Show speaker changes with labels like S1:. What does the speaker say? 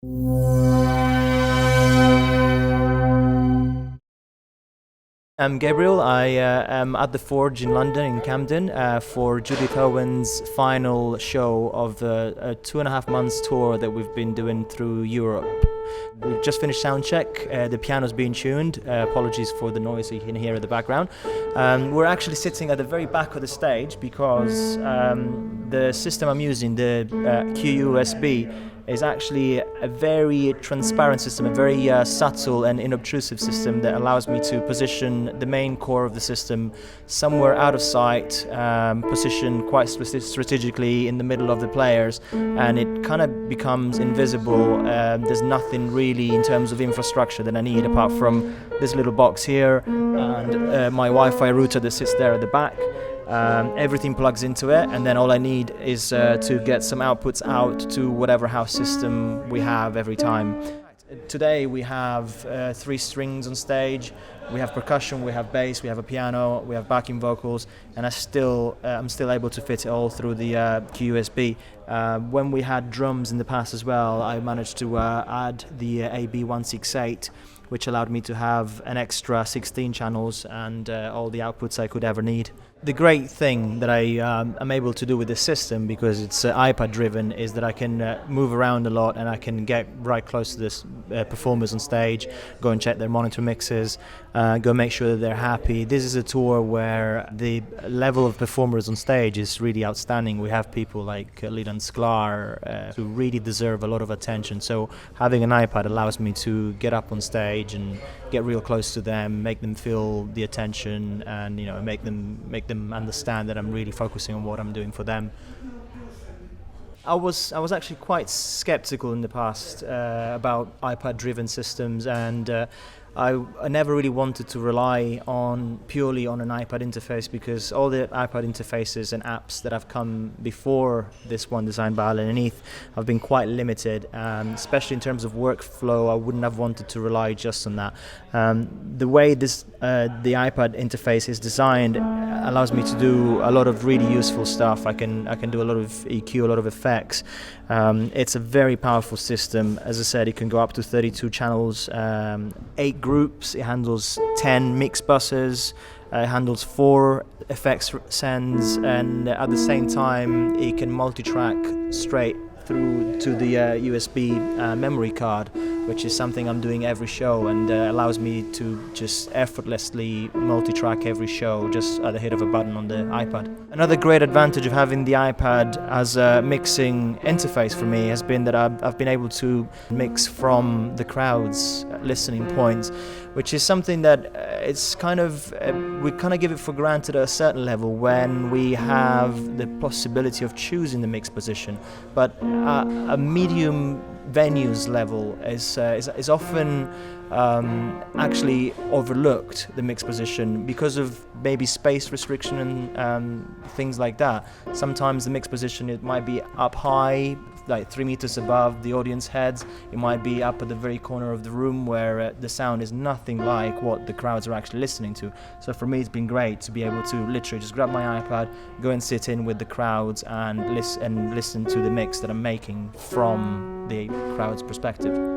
S1: I'm Gabriel. I am at the Forge in London, in Camden, for Judith Owen's final show of the 2.5 months tour that we've been doing through Europe. We've just finished sound check. The piano's being tuned. Apologies for the noise you can hear in the background. We're actually sitting at the very back of the stage because the system I'm using, the Qu-SB, is actually a very transparent system, a very subtle and inobtrusive system that allows me to position the main core of the system somewhere out of sight, positioned quite strategically in the middle of the players, and it kind of becomes invisible. There's nothing really in terms of infrastructure that I need apart from this little box here and my Wi-Fi router that sits there at the back. Everything plugs into it, and then all I need is to get some outputs out to whatever house system we have every time. Today we have 3 strings on stage. We have percussion, we have bass, we have a piano, we have backing vocals, and I'm still able to fit it all through the Qu-SB. When we had drums in the past as well, I managed to add the AB168, which allowed me to have an extra 16 channels and all the outputs I could ever need. The great thing that I am able to do with this system, because it's iPad driven, is that I can move around a lot and I can get right close to this performers on stage, go and check their monitor mixes, go make sure that they're happy. This is a tour where the level of performers on stage is really outstanding. We have people like Leland Sklar who really deserve a lot of attention, so having an iPad allows me to get up on stage and get real close to them, make them feel the attention, and make them understand that I'm really focusing on what I'm doing for them. I was actually quite skeptical in the past about iPad-driven systems, and I never really wanted to rely purely on an iPad interface, because all the iPad interfaces and apps that have come before this one designed by Allen Heath have been quite limited, especially in terms of workflow. I wouldn't have wanted to rely just on that. The way the iPad interface is designed allows me to do a lot of really useful stuff. I can do a lot of EQ, a lot of effects. It's a very powerful system. As I said, it can go up to 32 channels, 8 groups. It handles 10 mix buses. It handles 4 effects sends, and at the same time it can multi-track straight through to the USB memory card, which is something I'm doing every show, and allows me to just effortlessly multi-track every show just at the hit of a button on the iPad. Another great advantage of having the iPad as a mixing interface for me has been that I've been able to mix from the crowd's listening points, which is something that it's we kind of give it for granted at a certain level when we have the possibility of choosing the mix position, but a medium venues level is often actually overlooked, the mix position, because of maybe space restriction and things like that. Sometimes the mix position, it might be up high, like 3 meters above the audience heads. It might be up at the very corner of the room where the sound is nothing like what the crowds are actually listening to. So for me, it's been great to be able to literally just grab my iPad, go and sit in with the crowds and listen to the mix that I'm making from the crowd's perspective.